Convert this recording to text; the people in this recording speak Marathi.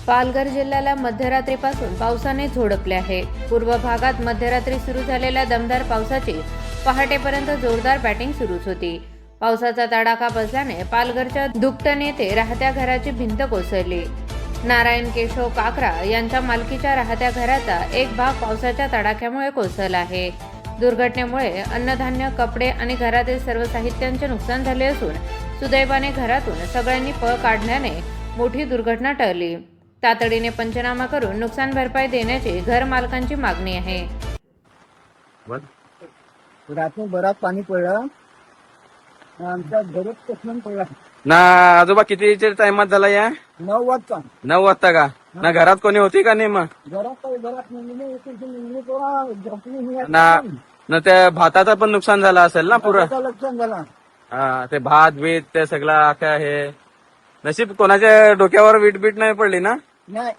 पालघर जिल्ह्याला मध्यरात्रीपासून पावसाने झोडपले आहे. पूर्व भागात मध्यरात्री सुरू झालेल्या दमदार पावसाची पहाटेपर्यंत जोरदार बॅटिंग सुरूच होती. पावसाचा तडाखा बसल्याने पालघरच्या दुकटन येथे राहत्या घराची भिंत कोसळली. नारायण केशव काकरा यांच्या मालकीच्या राहत्या घराचा एक भाग पावसाच्या तडाख्यामुळे कोसळला आहे. दुर्घटनेमुळे अन्नधान्य, कपडे आणि घरातील सर्व साहित्याचे नुकसान झाले असून सुदैवाने घरातून सगळ्यांनी पळ काढण्याने मोठी दुर्घटना टळली. तातडीने पंचनामा करून नुकसान भरपाई देण्याची घर मालकांची मागणी आहे. रात्री बराच पाणी पडलं, आमच्या घरात कसं पडला ना. आजोबा कितीच्या टाइमात झाला या? 9 वाजता. 9 वाजता का ना? घरात कोणी होती का नाही? मग घरात ना ना त्या भाताचं पण नुकसान झालं असेल ना पुरं? लक्षण झाला. हा, ते भात बीत ते सगळं काय हे नशीब कोणाच्या डोक्यावर वीट बीट नाही पडली ना? नाही